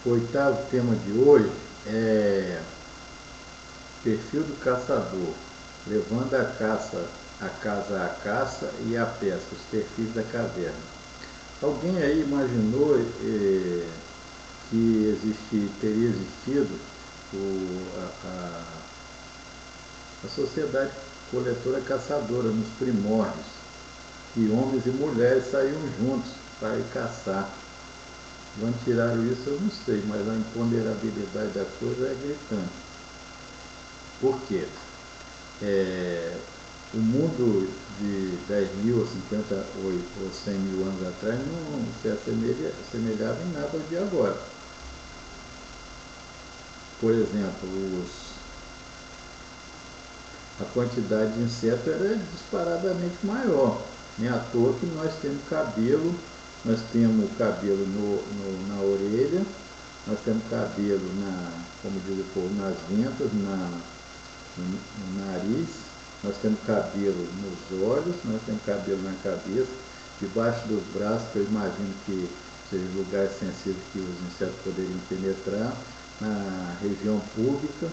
O oitavo tema de hoje é perfil do caçador, levando a caça, a casa à caça e a pesca, os perfis da caverna. Alguém aí imaginou que teria existido a sociedade coletora caçadora nos primórdios, que homens e mulheres saíam juntos para ir caçar? De onde tiraram isso eu não sei, mas a imponderabilidade da coisa é gritante. Por quê? O mundo de 10 mil, ou 50 ou 100 mil anos atrás não se assemelhava em nada ao de agora. Por exemplo, a quantidade de insetos era disparadamente maior. Nem à toa que nós temos cabelo na orelha, nós temos cabelo como diz o povo, nas ventas, no nariz, nós temos cabelo nos olhos, nós temos cabelo na cabeça, debaixo dos braços, que eu imagino que seja lugar sensível que os insetos poderiam penetrar, na região pública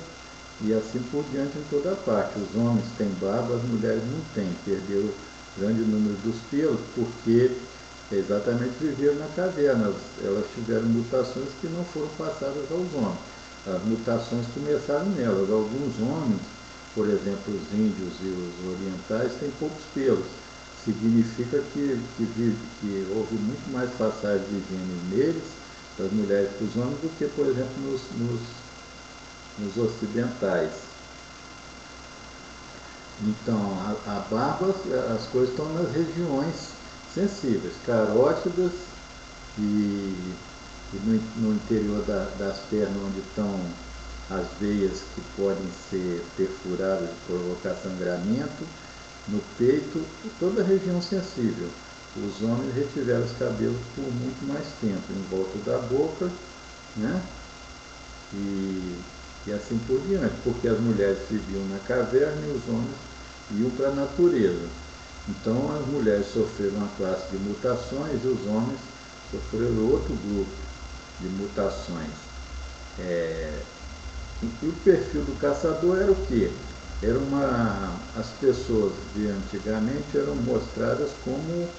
e assim por diante em toda parte. Os homens têm barba, as mulheres não têm, perderam grande número dos pelos, porque exatamente viveram na caverna, elas tiveram mutações que não foram passadas aos homens. As mutações começaram nelas. Alguns homens, por exemplo, os índios e os orientais, têm poucos pelos. Significa que houve muito mais passagem de gene neles, das mulheres para os homens, do que, por exemplo, nos ocidentais. Então, a barba, as coisas estão nas regiões sensíveis, carótidas e no interior das pernas, onde estão as veias que podem ser perfuradas e provocar sangramento, no peito, toda a região sensível. Os homens retiveram os cabelos por muito mais tempo, em volta da boca, né? E assim por diante, porque as mulheres viviam na caverna e os homens iam para a natureza. Então as mulheres sofreram uma classe de mutações e os homens sofreram outro grupo de mutações. E o perfil do caçador era o quê? As pessoas de antigamente eram mostradas como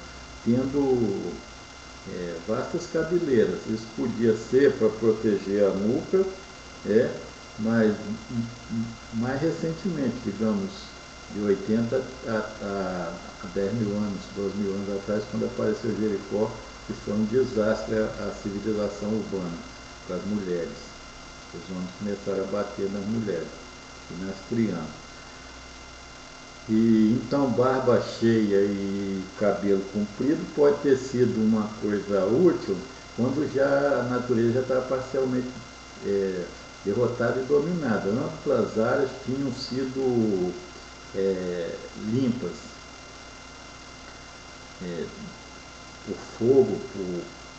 tendo vastas cabeleiras. Isso podia ser para proteger a nuca, mas mais recentemente, digamos, de 80 a 10 mil anos, 12 mil anos atrás, quando apareceu Jericó, que foi um desastre a civilização urbana para as mulheres. Os homens começaram a bater nas mulheres e nas crianças. E então barba cheia e cabelo comprido pode ter sido uma coisa útil quando já a natureza já estava parcialmente derrotada e dominada. Amplas áreas tinham sido limpas por fogo,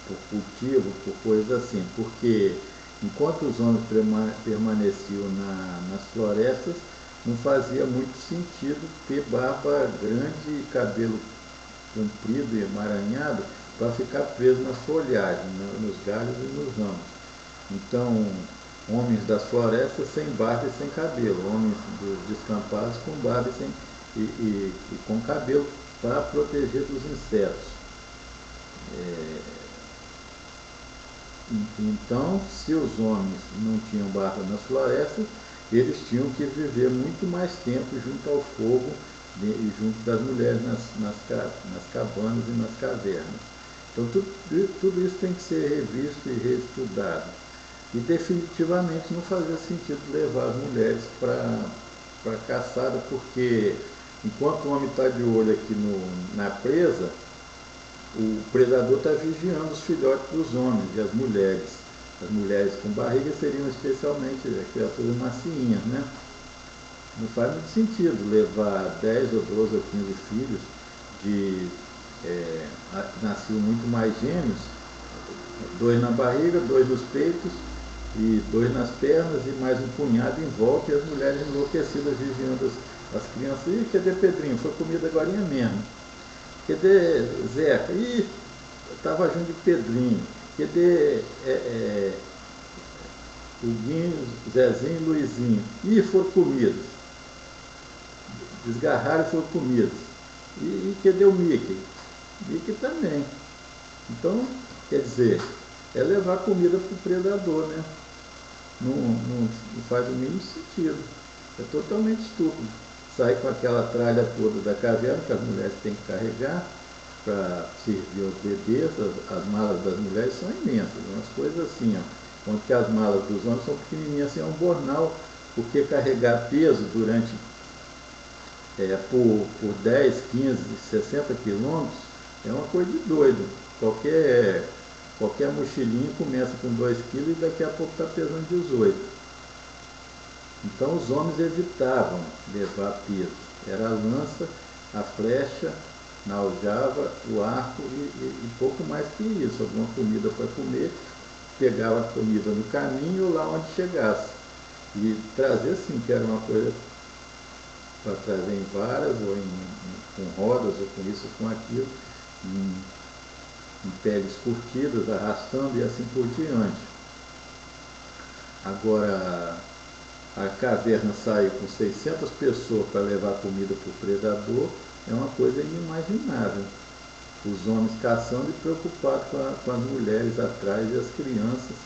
por cultivo, por coisas assim, porque enquanto os homens permaneciam nas florestas, não fazia muito sentido ter barba grande e cabelo comprido e emaranhado para ficar preso nas folhagens, nos galhos e nos ramos. Então, homens das florestas sem barba e sem cabelo, homens dos descampados com barba e com cabelo para proteger dos insetos. Então, se os homens não tinham barba nas florestas, eles tinham que viver muito mais tempo junto ao fogo e junto das mulheres nas cabanas e nas cavernas. Então, tudo isso tem que ser revisto e reestudado. E definitivamente não fazia sentido levar as mulheres para a caçada, porque enquanto o homem está de olho aqui na presa, o predador está vigiando os filhotes dos homens e as mulheres. As mulheres com barriga seriam especialmente criaturas macinhas, né? Não faz muito sentido levar 10 ou 12 ou 15 filhos nasciam muito mais gêmeos, 2 na barriga, 2 nos peitos e 2 nas pernas e mais um punhado em volta, e as mulheres enlouquecidas vigiando as crianças. E cadê Pedrinho? Foi comida agora mesmo. Cadê Zeca? Ih, estava junto de Pedrinho. Cadê Huguinho, Zezinho e Luizinho. E foram comidos. Desgarraram e foram comidos. E cadê o Mickey? Mickey também. Então, quer dizer, é levar comida para o predador, né? Não faz o mínimo sentido. É totalmente estúpido. Sair com aquela tralha toda da caverna que as mulheres têm que carregar para servir aos bebês. As malas das mulheres são imensas, umas coisas assim, ó. Enquanto que as malas dos homens são pequenininhas, assim, é um bornal, porque carregar peso durante por 10, 15, 60 quilômetros é uma coisa de doido. Qualquer mochilinho começa com 2 quilos e daqui a pouco está pesando 18. Então os homens evitavam levar peso. Era a lança, a flecha, na aljava, o arco e pouco mais que isso. Alguma comida para comer, pegava a comida no caminho lá onde chegasse. E trazer sim, que era uma coisa para trazer em varas, ou com rodas, ou com isso, ou com aquilo, em peles curtidas, arrastando e assim por diante. Agora, a caverna saiu com 600 pessoas para levar comida para o predador, é uma coisa inimaginável. Os homens caçando e preocupados com as mulheres atrás e as crianças,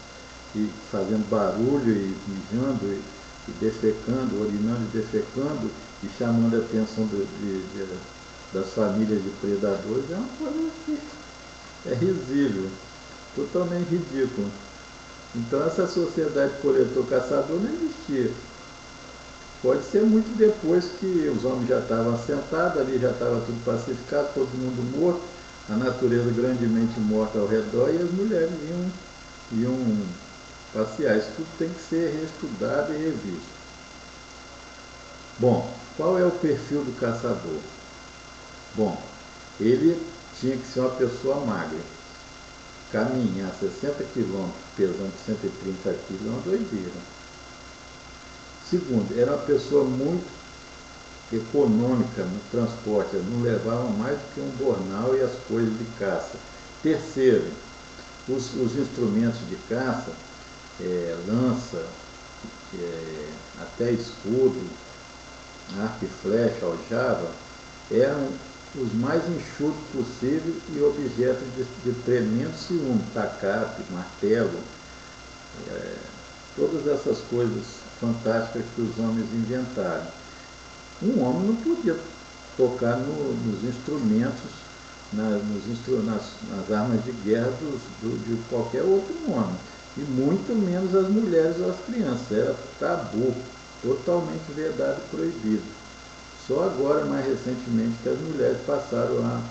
e fazendo barulho, e mijando, e defecando, urinando e defecando, e chamando a atenção das famílias de predadores, é uma coisa que é risível, totalmente ridículo. Então essa sociedade coletor-caçador não existia. Pode ser muito depois que os homens já estavam assentados, ali já estava tudo pacificado, todo mundo morto, a natureza grandemente morta ao redor e as mulheres iam passear. Isso tudo tem que ser reestudado e revisto. Bom, qual é o perfil do caçador? Bom, ele tinha que ser uma pessoa magra. Caminhar 60 quilômetros pesando 130 quilos é uma doideira. Segundo, era uma pessoa muito econômica no transporte, não levava mais do que um bornal e as coisas de caça. Terceiro, os instrumentos de caça, lança, até escudo, arco e flecha, aljava, eram os mais enxutos possíveis e objetos de tremendo ciúme, tacape, martelo, todas essas coisas fantásticas que os homens inventaram. Um homem não podia tocar nos instrumentos, nas armas de guerra de qualquer outro homem, e muito menos as mulheres ou as crianças. Era tabu, totalmente vedado e proibido. Só agora, mais recentemente, que as mulheres passaram a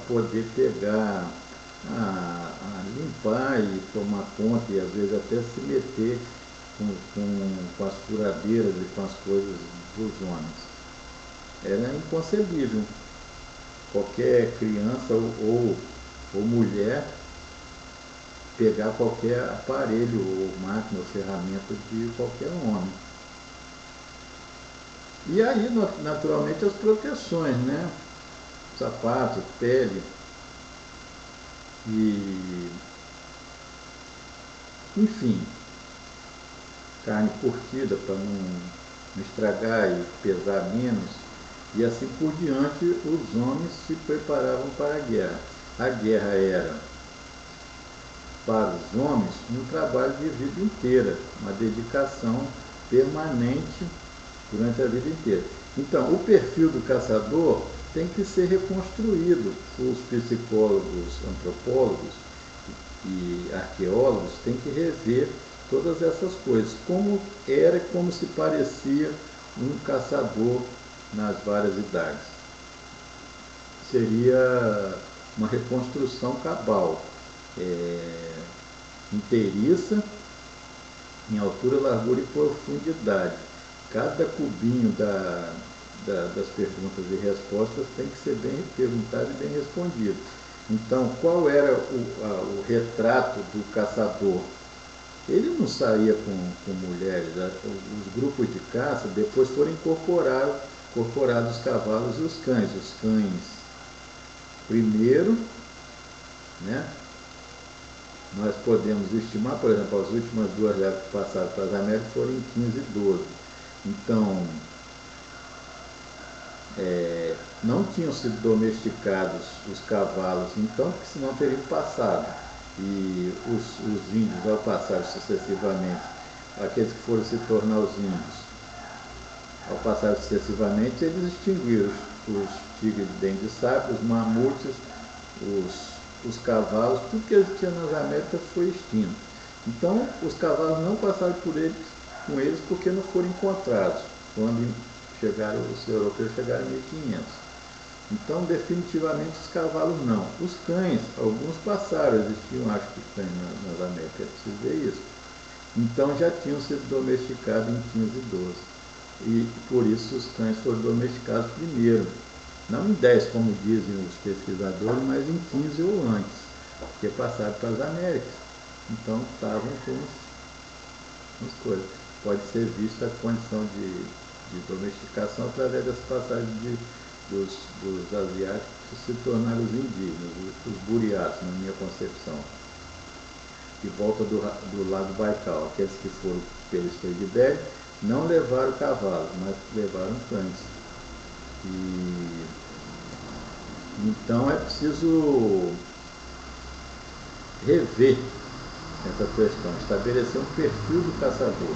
poder pegar, a limpar e tomar conta, e às vezes até se meter com as furadeiras e com as coisas dos homens. Era inconcebível qualquer criança ou mulher pegar qualquer aparelho ou máquina ou ferramenta de qualquer homem. E aí, naturalmente, as proteções, né? Sapatos, pele, e enfim, carne curtida para não estragar e pesar menos, e assim por diante. Os homens se preparavam para a guerra. A guerra era, para os homens, um trabalho de vida inteira, uma dedicação permanente durante a vida inteira. Então, o perfil do caçador tem que ser reconstruído. Os psicólogos, antropólogos e arqueólogos têm que rever todas essas coisas. Como era, como se parecia um caçador nas várias idades. Seria uma reconstrução cabal, inteiriça, em altura, largura e profundidade. Cada cubinho das perguntas e respostas tem que ser bem perguntado e bem respondido. Então, qual era o retrato do caçador? Ele não saía com mulheres. Os grupos de caça depois foram incorporados os cavalos e os cães. Os cães primeiro, né? nós podemos estimar, por exemplo, as últimas duas léguas que passaram para as Américas foram em 15 e 12. Então, não tinham sido domesticados os cavalos, então, porque senão teriam passado. E os índios, ao passar sucessivamente, aqueles que foram se tornar os índios, ao passar sucessivamente, eles extinguiram os tigres de dente de sabre, os mamutes, os cavalos, tudo que eles tinham nas Américas foi extinto. Então, os cavalos não passaram com eles porque não foram encontrados, quando os europeus chegaram em 1500. Então, definitivamente, os cavalos não. Os cães, alguns passaram, existiam, acho que cães nas Américas, é preciso ver isso. Então, já tinham sido domesticados em 15 e 12. E, por isso, os cães foram domesticados primeiro. Não em 10, como dizem os pesquisadores, mas em 15 ou antes, porque passaram para as Américas. Então, estavam com as coisas. Pode ser vista a condição de domesticação através das passagens dos asiáticos que se tornaram os indígenas, os buriatos, na minha concepção. E volta do lado Baikal, aqueles que foram pelo Estreito de Bering, não levaram cavalos, mas levaram cães. Então é preciso rever essa questão, estabelecer um perfil do caçador.